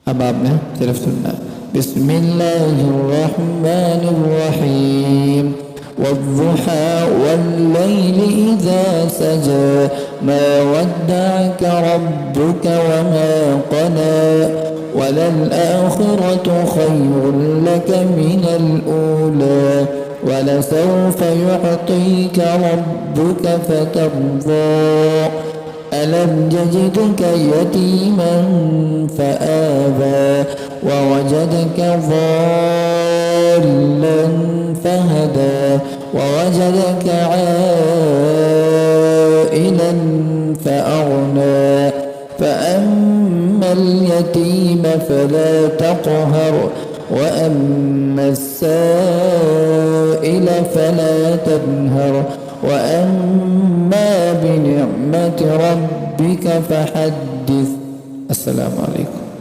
अब आपने सिर्फ सुनना है। बिस्मिल्लाहिर्रहमानिर्रहीम वद्दुहा वल्लैलि इज़ा सजा मा वद्दअका रब्बुका वमा क़ला वलल-आखिरतु खैरुन लका मिनल ऊला वलसौफ युअतीका रब्बुका फतर्दा ألم يجدك يتيما فآوى ووجدك ضالا فهدى ووجدك عائلا فأغنى فأما اليتيم فلا تقهر وأما السائل فلا تنهر وأما بنعمة ربك فحدث. السلام عليكم.